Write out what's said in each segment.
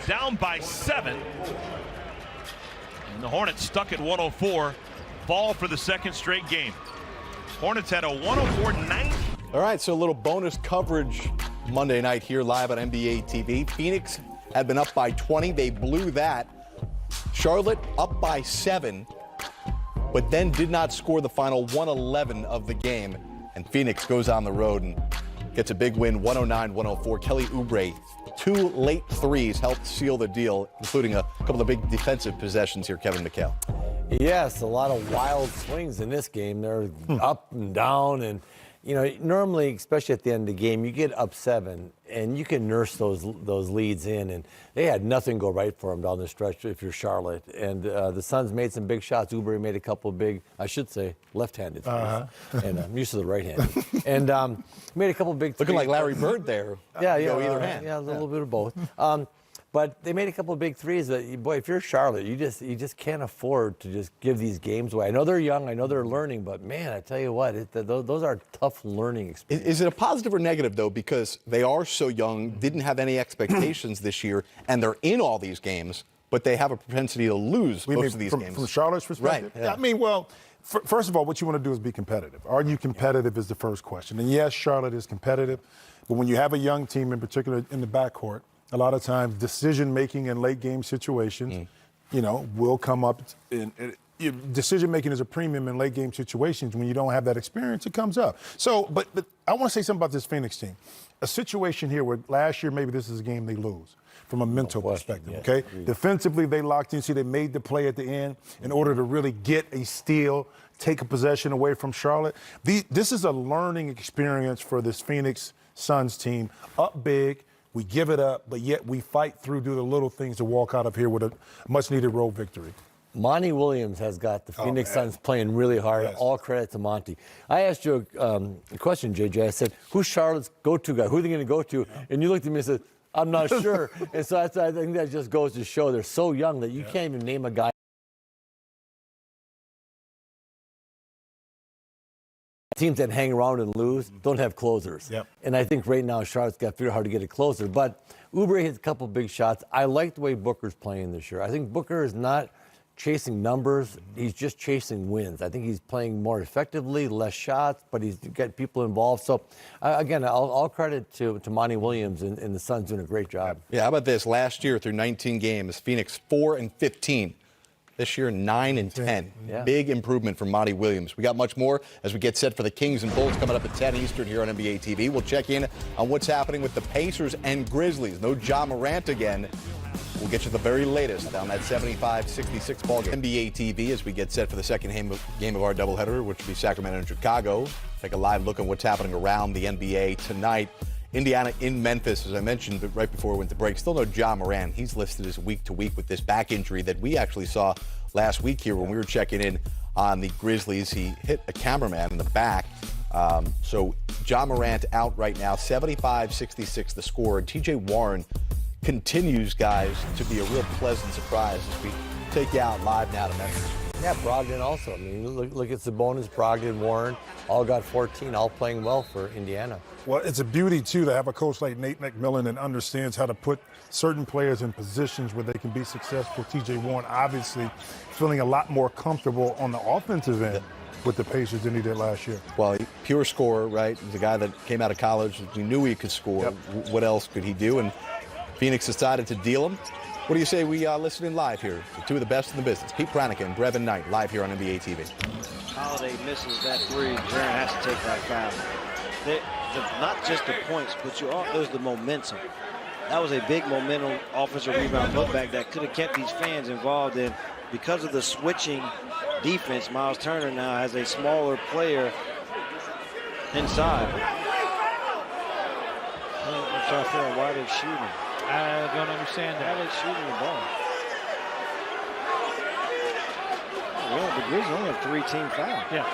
down by 7. And the Hornets stuck at 104, fall for the second straight game. Hornets had a 104-90. All right, so a little bonus coverage Monday night here live on NBA TV. Phoenix had been up by 20. They blew that. Charlotte up by 7, but then did not score the final 111 of the game. And Phoenix goes on the road and gets a big win, 109-104. Kelly Oubre, 2 late threes helped seal the deal, including a couple of big defensive possessions here, Kevin McHale. Yes, a lot of wild swings in this game. They're up and down, and you know, normally, especially at the end of the game, you get up 7, and you can nurse those leads in, and they had nothing go right for them down the stretch if you're Charlotte. And the Suns made some big shots. Oubre made a couple of big, I should say, left-handed threes. And I'm used to the right-handed. And made a couple of big threes. Looking like Larry Bird there. Yeah, Go either hand. Yeah, a little bit of both. But they made a couple of big threes. That, boy, if you're Charlotte, you just can't afford to just give these games away. I know they're young, I know they're learning, but man, I tell you what, those are tough learning experiences. Is it a positive or negative though? Because they are so young, didn't have any expectations this year, and they're in all these games, but they have a propensity to lose most of these games. From Charlotte's perspective, right? Yeah. I mean, well, first of all, what you want to do is be competitive. Are you competitive? Is the first question. And yes, Charlotte is competitive, but when you have a young team, in particular in the backcourt, a lot of times decision-making in late-game situations, you know, will come up. Decision-making is a premium in late-game situations. When you don't have that experience, it comes up. So, but I want to say something about this Phoenix team. A situation here where last year maybe this is a game they lose from a mental perspective, okay? Defensively, they locked in. See, they made the play at the end in order to really get a steal, take a possession away from Charlotte. This is a learning experience for this Phoenix Suns team. Up big. We give it up, but yet we fight through, do the little things to walk out of here with a much-needed road victory. Monty Williams has got the Phoenix Suns playing really hard. Yes. All credit to Monty. I asked you a question, JJ. I said, who's Charlotte's go-to guy? Who are they going to go to? And you looked at me and said, I'm not sure. And so I think that just goes to show they're so young that you can't even name a guy. Teams that hang around and lose don't have closers. Yep. And I think right now Charlotte's got to figure out how to get a closer. But Oubre hits a couple big shots. I like the way Booker's playing this year. I think Booker is not chasing numbers. He's just chasing wins. I think he's playing more effectively, less shots, but he's got people involved. So, again, all credit to Monty Williams and the Suns doing a great job. Yeah, how about this? Last year through 19 games, Phoenix 4-15. This year, 9-10. Yeah. Big improvement from Monty Williams. We got much more as we get set for the Kings and Bulls coming up at 10 Eastern here on NBA TV. We'll check in on what's happening with the Pacers and Grizzlies. No Ja Morant again. We'll get you the very latest on that 75-66 ball game. NBA TV as we get set for the second game of our doubleheader, which will be Sacramento and Chicago. Take a live look on what's happening around the NBA tonight. Indiana in Memphis, as I mentioned right before we went to break. Still no Ja Morant. He's listed as week to week with this back injury that we actually saw last week here when we were checking in on the Grizzlies. He hit a cameraman in the back. So Ja Morant out right now, 75-66 the score. And T.J. Warren continues, guys, to be a real pleasant surprise as we take you out live now to Memphis. Yeah, Brogdon also. I mean, look at Sabonis, Brogdon, Warren, all got 14, all playing well for Indiana. Well, it's a beauty, too, to have a coach like Nate McMillan that understands how to put certain players in positions where they can be successful. T.J. Warren obviously feeling a lot more comfortable on the offensive end with the Pacers than he did last year. Well, pure scorer, right? He's a guy that came out of college. We knew he could score. Yep. What else could he do? And Phoenix decided to deal him. What do you say we listen in live here to two of the best in the business? Pete Pranica and Brevin Knight live here on NBA TV. Holiday misses that three. Grant has to take that foul. Not just the points, but it was the momentum. That was a big momentum offensive rebound putback that could have kept these fans involved in. Because of the switching defense, Miles Turner now has a smaller player inside. I'm trying to figure out why they're shooting. I don't understand that. Why are they shooting the ball? Well, the Grizzlies only have 3 team fouls. Yeah.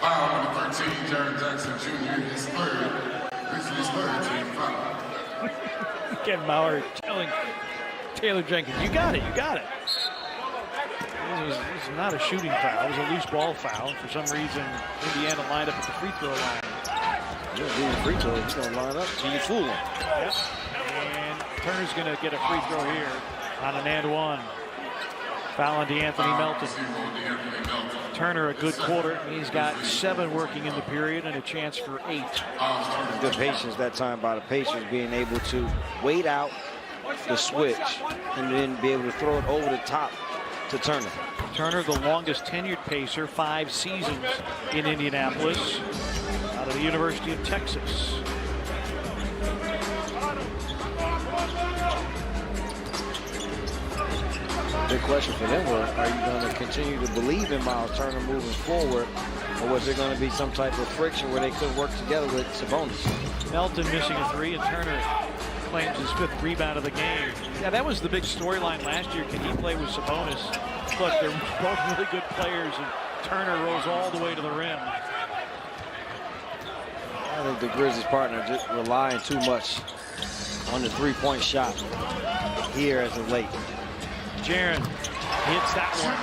Foul number 13, Jaren Jackson Jr. His third. Grizzlies' third team foul. Ken Mauer telling Taylor Jenkins, you got it, you got it. This is not a shooting foul. It was a loose ball foul. For some reason, Indiana lined up at the free throw line. You're doing free throw. He's going to line up so you fool him. Yep. And Turner's going to get a free throw here on an and one. Foul on DeAnthony Melton. Turner a good quarter. He's got 7 working in the period and a chance for 8. Good patience that time by the Pacers, being able to wait out the switch and then be able to throw it over the top to Turner. Turner, the longest tenured Pacer, 5 seasons in Indianapolis, out of the University of Texas. Big question for them was, are you going to continue to believe in Miles Turner moving forward, or was there going to be some type of friction where they could work together with Sabonis? Melton missing a 3, and Turner claims his 5th rebound of the game. Yeah, that was the big storyline last year. Can he play with Sabonis? Look, they're both really good players, and Turner rolls all the way to the rim. I think the Grizzlies' partner just relying too much on the three-point shot here as of late. Jaren hits that one.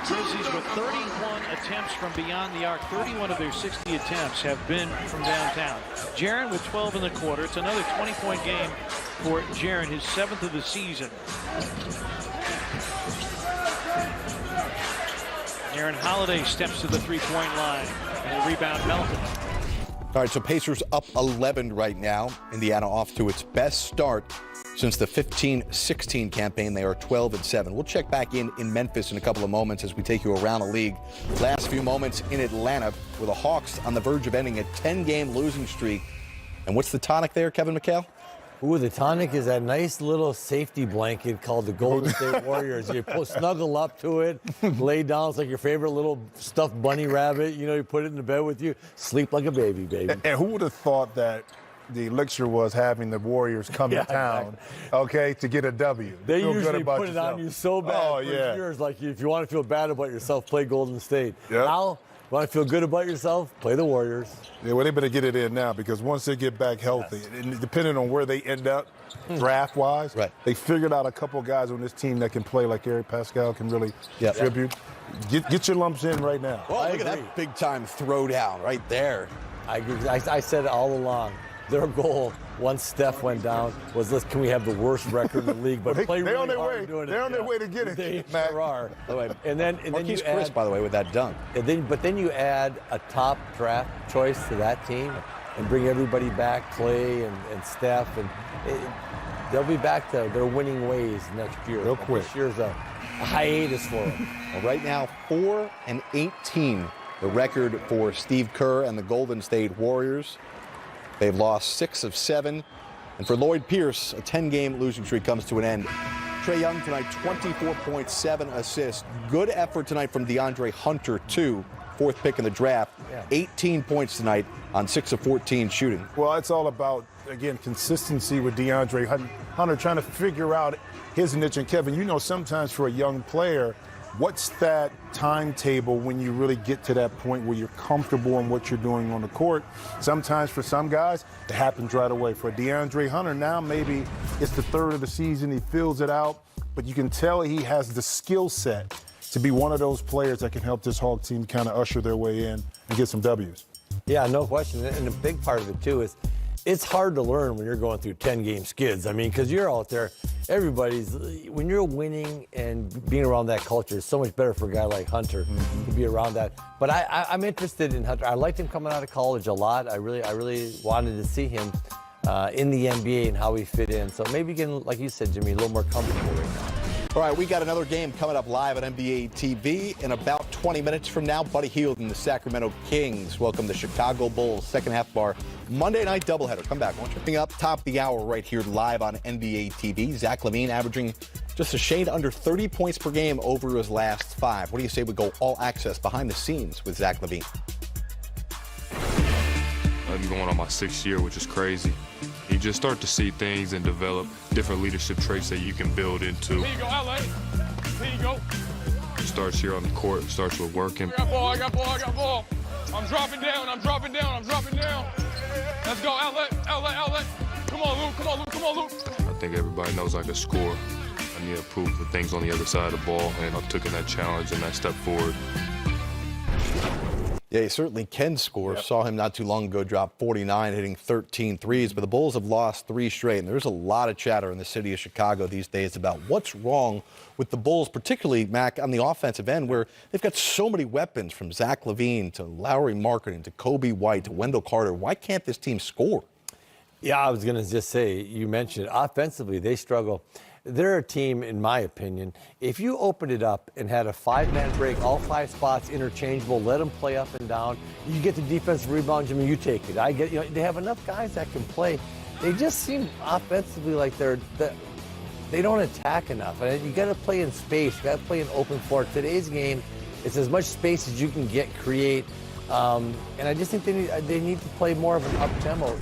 Grizzlies with 31 attempts from beyond the arc. 31 of their 60 attempts have been from downtown. Jaren with 12 in the quarter. It's another 20-point game for Jaren, his 7th of the season. Aaron Holiday steps to the three-point line, and a rebound Melton. All right, so Pacers up 11 right now. Indiana off to its best start since the 15-16 campaign. They are 12-7. We'll check back in Memphis in a couple of moments as we take you around the league. Last few moments in Atlanta, where the Hawks on the verge of ending a 10-game losing streak. And what's the tonic there, Kevin McHale? Ooh, the tonic is that nice little safety blanket called the Golden State Warriors. You snuggle up to it, lay down. It's like your favorite little stuffed bunny rabbit. You know, you put it in the bed with you, sleep like a baby, baby. And who would have thought that the elixir was having the Warriors come to town, exactly. Okay, to get a W? They Feel good usually about put yourself. it on you so bad for years. Like, if you want to feel bad about yourself, play Golden State. Yep. Now, you want to feel good about yourself, play the Warriors. Yeah, well, they better get it in now, because once they get back healthy, and depending on where they end up draft-wise, they figured out a couple guys on this team that can play like Eric Pascal can really contribute. Get your lumps in right now. Well, look at that big-time throwdown right there. I said it all along. Their goal, once Steph went down, was, can we have the worst record in the league, but play really hard doing it. They're on their way to get it. They sure are. And then you add, Chris, by the way, with that dunk. But then you add a top draft choice to that team and bring everybody back, Clay and Steph, and they'll be back to their winning ways next year. Real quick. This year's a hiatus for them. Well, right now, 4-18, the record for Steve Kerr and the Golden State Warriors. They've lost 6 of 7. And for Lloyd Pierce, a 10-game losing streak comes to an end. Trae Young tonight, 24.7 assists. Good effort tonight from DeAndre Hunter, too. 4th pick in the draft. 18 points tonight on 6 of 14 shooting. Well, it's all about, again, consistency with DeAndre Hunter, trying to figure out his niche. And Kevin, you know, sometimes for a young player, what's that timetable when you really get to that point where you're comfortable in what you're doing on the court? Sometimes for some guys, it happens right away. For DeAndre Hunter, now maybe it's the 3rd of the season, he fills it out, but you can tell he has the skill set to be one of those players that can help this Hawk team kind of usher their way in and get some W's. Yeah, no question. And a big part of it, too, is it's hard to learn when you're going through 10-game skids. I mean, because you're out there, when you're winning and being around that culture, it's so much better for a guy like Hunter to be around that. But I'm interested in Hunter. I liked him coming out of college a lot. I really wanted to see him in the NBA and how he fit in. So maybe getting, like you said, Jimmy, a little more comfortable right now. All right, we got another game coming up live on NBA TV in about 20 minutes from now. Buddy Hield and the Sacramento Kings welcome the Chicago Bulls, second half of our Monday night doubleheader. Come back. Coming up top of the hour right here live on NBA TV. Zach LaVine averaging just a shade under 30 points per game over his last 5. What do you say we go all access behind the scenes with Zach LaVine? I'm going on my 6th year, which is crazy. You just start to see things and develop different leadership traits that you can build into. Here you go, LA. Here you go. It starts here on the court. It starts with working. I got ball. I'm dropping down. Let's go, LA. Come on, Luke. I think everybody knows I can score. I I need to prove the things on the other side of the ball, and I've taken that challenge and that step forward. Yeah, he certainly can score. Saw him not too long ago drop 49, hitting 13 threes. But the Bulls have lost 3 straight. And there's a lot of chatter in the city of Chicago these days about what's wrong with the Bulls, particularly, Mac, on the offensive end, where they've got so many weapons, from Zach LaVine to Lauri Markkanen to Kobe White to Wendell Carter. Why can't this team score? Yeah, I was going to just say, you mentioned it. Offensively, they struggle. They're a team, in my opinion, if you opened it up and had a 5-man break, all 5 spots interchangeable, let them play up and down, you get the defensive rebound, Jimmy, you take it. I get, they have enough guys that can play. They just seem offensively like they don't attack enough. And you got to play in space. You got to play in open floor. Today's game, it's as much space as you can create. And I just think they need to play more of an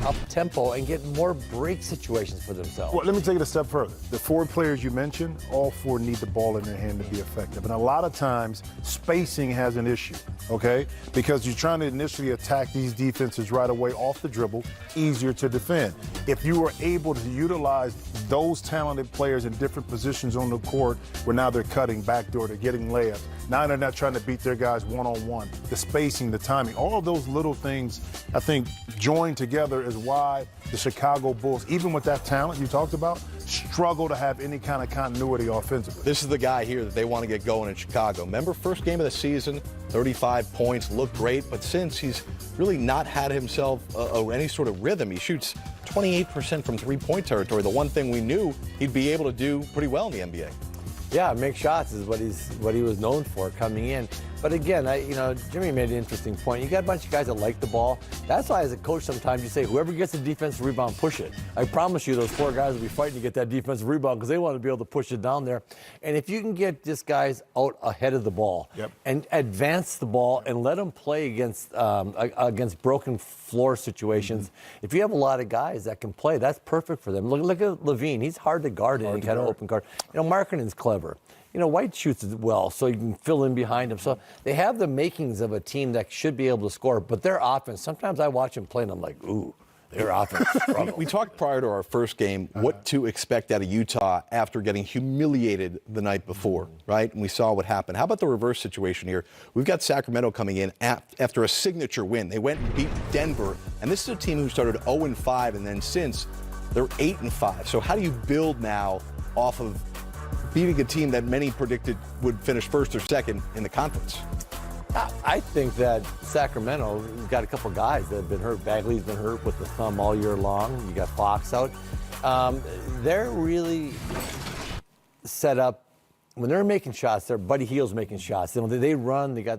up tempo and get more break situations for themselves. Well, let me take it a step further. The 4 players you mentioned, all 4 need the ball in their hand to be effective. And a lot of times, spacing has an issue, okay? Because you're trying to initially attack these defenses right away off the dribble, easier to defend. If you were able to utilize those talented players in different positions on the court, where now they're cutting backdoor, they're getting layups. Now they're not trying to beat their guys one-on-one. The spacing, the timing, all of those little things, I think, joined together is why the Chicago Bulls, even with that talent you talked about, struggle to have any kind of continuity offensively. This is the guy here that they want to get going in Chicago. Remember, first game of the season, 35 points, looked great, but since he's really not had himself any sort of rhythm. He shoots 28% from three-point territory, the one thing we knew he'd be able to do pretty well in the NBA. Yeah, make shots is what he was known for coming in. But again, Jimmy made an interesting point. You got a bunch of guys that like the ball. That's why, as a coach, sometimes you say, whoever gets the defensive rebound, push it. I promise you, those 4 guys will be fighting to get that defensive rebound because they want to be able to push it down there. And if you can get these guys out ahead of the ball and advance the ball and let them play against broken floor situations, if you have a lot of guys that can play, that's perfect for them. Look at LaVine. He's hard to guard in any kind of open guard. Markkanen's clever. White shoots it well, so you can fill in behind him. So they have the makings of a team that should be able to score, but their offense, sometimes I watch them play and I'm like, ooh, their offense struggles. We talked prior to our first game what to expect out of Utah after getting humiliated the night before, right? And we saw what happened. How about the reverse situation here? We've got Sacramento coming in after a signature win. They went and beat Denver, and this is a team who started 0-5, and then since they're 8-5. So how do you build now off of beating a team that many predicted would finish first or second in the conference? I think that Sacramento has got a couple guys that have been hurt. Bagley's been hurt with the thumb all year long. You got Fox out. They're really set up. When they're making shots, Buddy Hield's making shots. They run. They got